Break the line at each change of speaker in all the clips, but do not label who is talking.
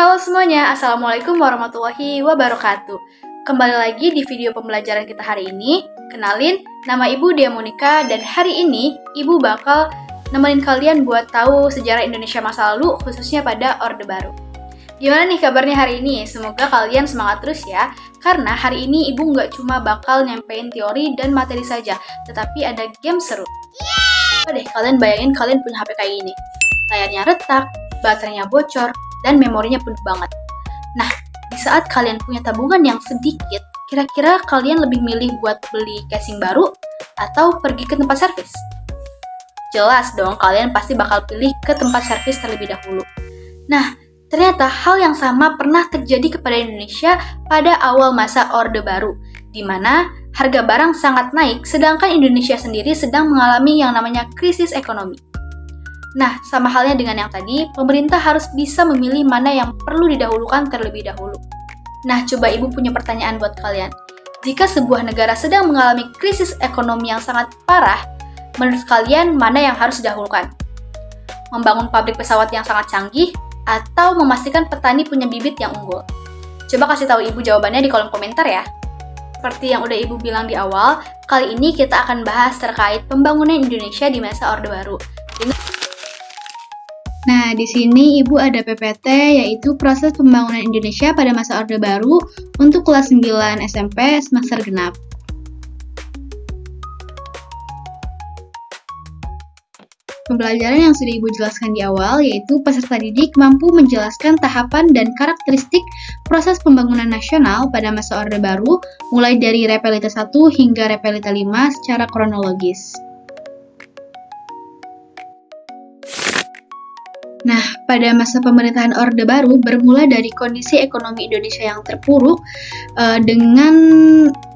Halo semuanya, Assalamualaikum warahmatullahi wabarakatuh. Kembali lagi di video pembelajaran kita hari ini. Kenalin, nama Ibu Dia Monika dan hari ini Ibu bakal nemenin kalian buat tahu sejarah Indonesia masa lalu, khususnya pada Orde Baru. Gimana nih kabarnya hari ini? Semoga kalian semangat terus ya, karena hari ini Ibu nggak cuma bakal nyampein teori dan materi saja, tetapi ada game seru. Coba deh kalian bayangin kalian punya HP kayak gini. Layarnya retak, baterainya bocor, dan memorinya penuh banget. Nah, di saat kalian punya tabungan yang sedikit, kira-kira kalian lebih milih buat beli casing baru atau pergi ke tempat servis? Jelas dong, kalian pasti bakal pilih ke tempat servis terlebih dahulu. Nah, ternyata hal yang sama pernah terjadi kepada Indonesia pada awal masa Orde Baru, di mana harga barang sangat naik, sedangkan Indonesia sendiri sedang mengalami yang namanya krisis ekonomi. Nah, sama halnya dengan yang tadi, pemerintah harus bisa memilih mana yang perlu didahulukan terlebih dahulu. Nah, coba Ibu punya pertanyaan buat kalian. Jika sebuah negara sedang mengalami krisis ekonomi yang sangat parah, menurut kalian mana yang harus didahulukan? Membangun pabrik pesawat yang sangat canggih, atau memastikan petani punya bibit yang unggul? Coba kasih tahu Ibu jawabannya di kolom komentar ya. Seperti yang udah Ibu bilang di awal, kali ini kita akan bahas terkait pembangunan Indonesia di masa Orde Baru. Nah, di sini Ibu ada PPT, yaitu proses pembangunan Indonesia pada masa Orde Baru untuk kelas 9 SMP semester genap. Pembelajaran yang sudah Ibu jelaskan di awal, yaitu peserta didik mampu menjelaskan tahapan dan karakteristik proses pembangunan nasional pada masa Orde Baru, mulai dari Repelita 1 hingga Repelita 5 secara kronologis. Nah, pada masa pemerintahan Orde Baru bermula dari kondisi ekonomi Indonesia yang terpuruk dengan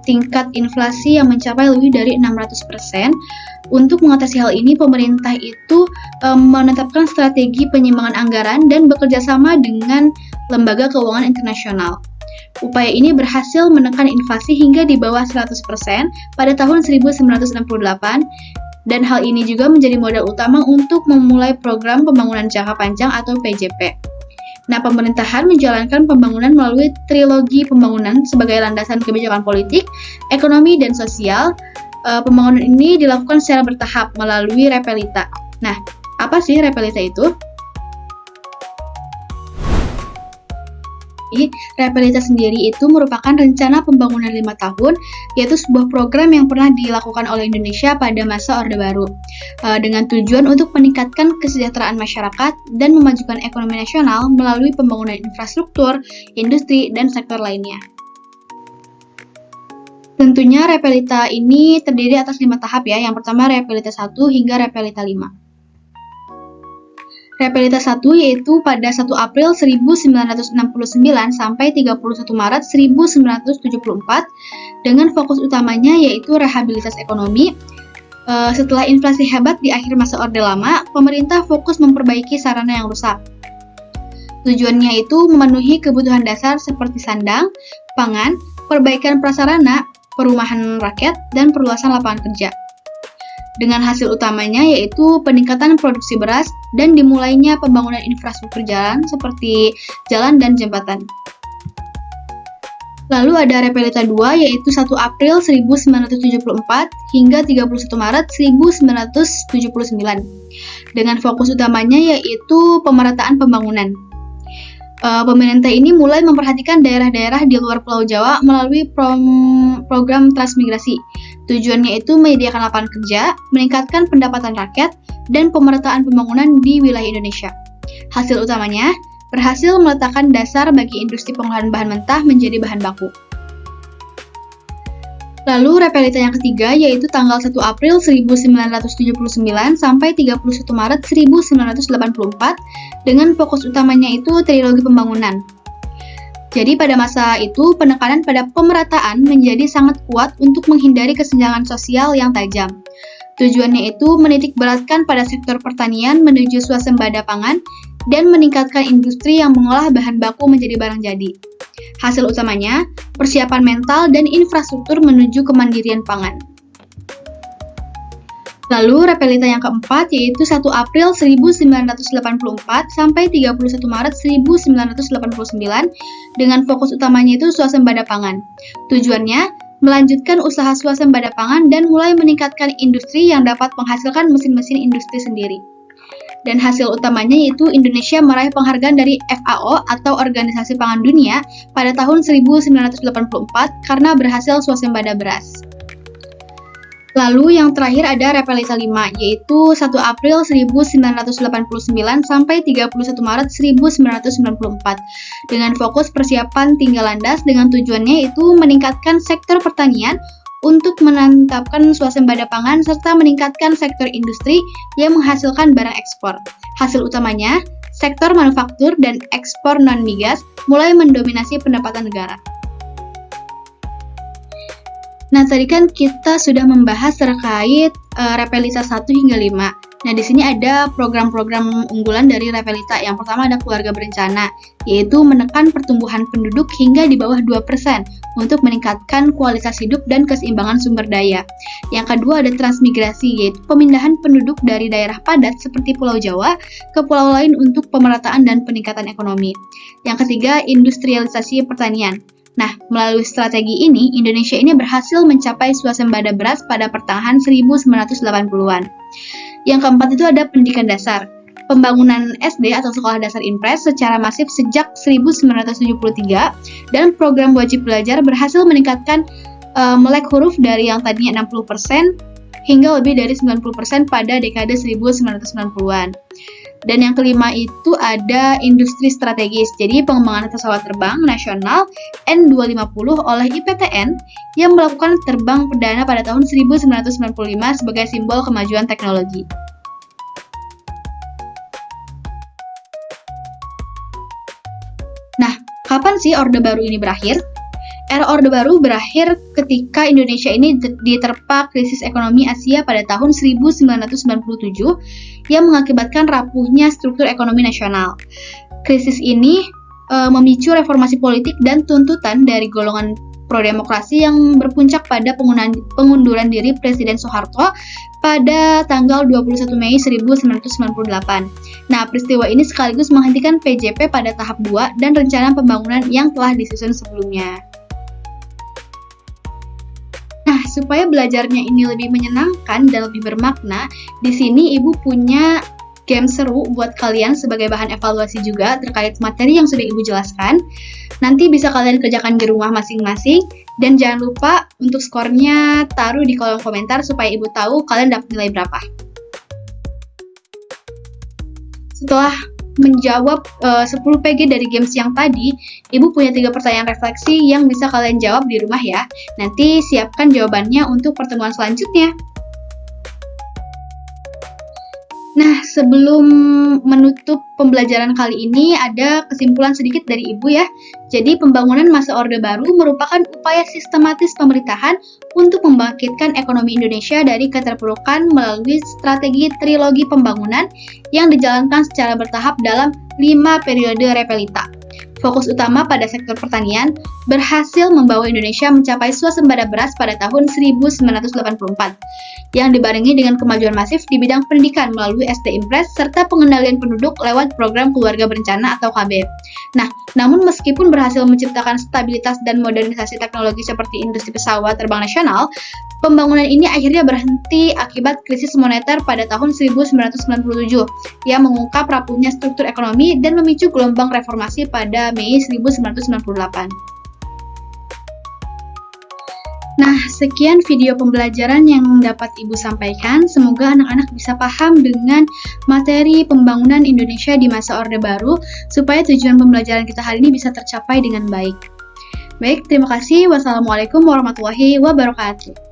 tingkat inflasi yang mencapai lebih dari 600%. Untuk mengatasi hal ini, pemerintah itu menetapkan strategi penyiimbangan anggaran dan bekerja sama dengan lembaga keuangan internasional. Upaya ini berhasil menekan inflasi hingga di bawah 100% pada tahun 1968. Dan hal ini juga menjadi modal utama untuk memulai program pembangunan jangka panjang atau PJP. Nah, pemerintahan menjalankan pembangunan melalui trilogi pembangunan sebagai landasan kebijakan politik, ekonomi, dan sosial. Pembangunan ini dilakukan secara bertahap melalui Repelita. Nah, apa sih Repelita itu? Repelita sendiri itu merupakan rencana pembangunan 5 tahun, yaitu sebuah program yang pernah dilakukan oleh Indonesia pada masa Orde Baru, dengan tujuan untuk meningkatkan kesejahteraan masyarakat dan memajukan ekonomi nasional melalui pembangunan infrastruktur, industri, dan sektor lainnya. Tentunya Repelita ini terdiri atas 5 tahap ya, yang pertama Repelita 1 hingga Repelita 5. Repelita 1 yaitu pada 1 April 1969 sampai 31 Maret 1974 dengan fokus utamanya yaitu rehabilitas ekonomi. Setelah inflasi hebat di akhir masa Orde Lama, pemerintah fokus memperbaiki sarana yang rusak. Tujuannya itu memenuhi kebutuhan dasar seperti sandang, pangan, perbaikan prasarana, perumahan rakyat, dan perluasan lapangan kerja. Dengan hasil utamanya yaitu peningkatan produksi beras dan dimulainya pembangunan infrastruktur jalan seperti jalan dan jembatan. Lalu ada Repelita 2 yaitu 1 April 1974 hingga 31 Maret 1979. Dengan fokus utamanya yaitu pemerataan pembangunan. Pemerintah ini mulai memperhatikan daerah-daerah di luar Pulau Jawa melalui program transmigrasi. Tujuannya itu menyediakan lapangan kerja, meningkatkan pendapatan rakyat, dan pemerataan pembangunan di wilayah Indonesia. Hasil utamanya, berhasil meletakkan dasar bagi industri pengolahan bahan mentah menjadi bahan baku. Lalu Repelita yang ketiga yaitu tanggal 1 April 1979 sampai 31 Maret 1984 dengan fokus utamanya itu trilogi pembangunan. Jadi pada masa itu penekanan pada pemerataan menjadi sangat kuat untuk menghindari kesenjangan sosial yang tajam. Tujuannya itu menitik beratkan pada sektor pertanian menuju swasembada pangan dan meningkatkan industri yang mengolah bahan baku menjadi barang jadi. Hasil utamanya, persiapan mental dan infrastruktur menuju kemandirian pangan. Lalu repelita yang keempat yaitu 1 April 1984 sampai 31 Maret 1989 dengan fokus utamanya itu swasembada pangan. Tujuannya melanjutkan usaha swasembada pangan dan mulai meningkatkan industri yang dapat menghasilkan mesin-mesin industri sendiri. Dan hasil utamanya yaitu Indonesia meraih penghargaan dari FAO atau Organisasi Pangan Dunia pada tahun 1984 karena berhasil swasembada beras. Lalu yang terakhir ada repelita 5, yaitu 1 April 1989 sampai 31 Maret 1994 dengan fokus persiapan tinggal landas dengan tujuannya itu meningkatkan sektor pertanian untuk menetapkan swasembada pangan serta meningkatkan sektor industri yang menghasilkan barang ekspor. Hasil utamanya, sektor manufaktur dan ekspor non-migas mulai mendominasi pendapatan negara. Nah, tadi kan kita sudah membahas terkait repelita 1 hingga 5. Nah, di sini ada program-program unggulan dari repelita. Yang pertama ada keluarga berencana, yaitu menekan pertumbuhan penduduk hingga di bawah 2% untuk meningkatkan kualitas hidup dan keseimbangan sumber daya. Yang kedua ada transmigrasi, yaitu pemindahan penduduk dari daerah padat seperti Pulau Jawa ke pulau lain untuk pemerataan dan peningkatan ekonomi. Yang ketiga, industrialisasi pertanian. Nah, melalui strategi ini, Indonesia ini berhasil mencapai swasembada beras pada pertengahan 1980-an. Yang keempat itu ada pendidikan dasar. Pembangunan SD atau sekolah dasar impres secara masif sejak 1973 dan program wajib belajar berhasil meningkatkan melek huruf dari yang tadinya 60% hingga lebih dari 90% pada dekade 1990-an. Dan yang kelima itu ada industri strategis. Jadi pengembangan pesawat terbang nasional N250 oleh IPTN yang melakukan terbang perdana pada tahun 1995 sebagai simbol kemajuan teknologi. Nah, kapan sih Orde Baru ini berakhir? Era Orde Baru berakhir ketika Indonesia ini diterpa krisis ekonomi Asia pada tahun 1997 yang mengakibatkan rapuhnya struktur ekonomi nasional. Krisis ini memicu reformasi politik dan tuntutan dari golongan pro-demokrasi yang berpuncak pada pengunduran diri Presiden Soeharto pada tanggal 21 Mei 1998. Nah, peristiwa ini sekaligus menghentikan PJP pada tahap 2 dan rencana pembangunan yang telah disusun sebelumnya. Nah, supaya belajarnya ini lebih menyenangkan dan lebih bermakna, di sini Ibu punya game seru buat kalian sebagai bahan evaluasi juga terkait materi yang sudah Ibu jelaskan. Nanti bisa kalian kerjakan di rumah masing-masing, dan jangan lupa untuk skornya taruh di kolom komentar supaya Ibu tahu kalian dapat nilai berapa. Setelah menjawab 10 PG dari games yang tadi, Ibu punya 3 pertanyaan refleksi yang bisa kalian jawab di rumah ya. Nanti siapkan jawabannya untuk pertemuan selanjutnya. Nah, sebelum menutup pembelajaran kali ini, ada kesimpulan sedikit dari Ibu ya. Jadi, pembangunan masa Orde Baru merupakan upaya sistematis pemerintahan untuk membangkitkan ekonomi Indonesia dari keterpurukan melalui strategi trilogi pembangunan yang dijalankan secara bertahap dalam 5 periode repelita. Fokus utama pada sektor pertanian berhasil membawa Indonesia mencapai swasembada beras pada tahun 1984 yang dibarengi dengan kemajuan masif di bidang pendidikan melalui SD Impres serta pengendalian penduduk lewat program keluarga berencana atau KB. Nah, namun meskipun berhasil menciptakan stabilitas dan modernisasi teknologi seperti industri pesawat terbang nasional, pembangunan ini akhirnya berhenti akibat krisis moneter pada tahun 1997 yang mengungkap rapuhnya struktur ekonomi dan memicu gelombang reformasi pada Mei 1998. Nah, sekian video pembelajaran yang dapat Ibu sampaikan. Semoga anak-anak bisa paham dengan materi pembangunan Indonesia di masa Orde Baru, supaya tujuan pembelajaran kita hari ini bisa tercapai dengan baik. Baik, terima kasih. Wassalamualaikum warahmatullahi wabarakatuh.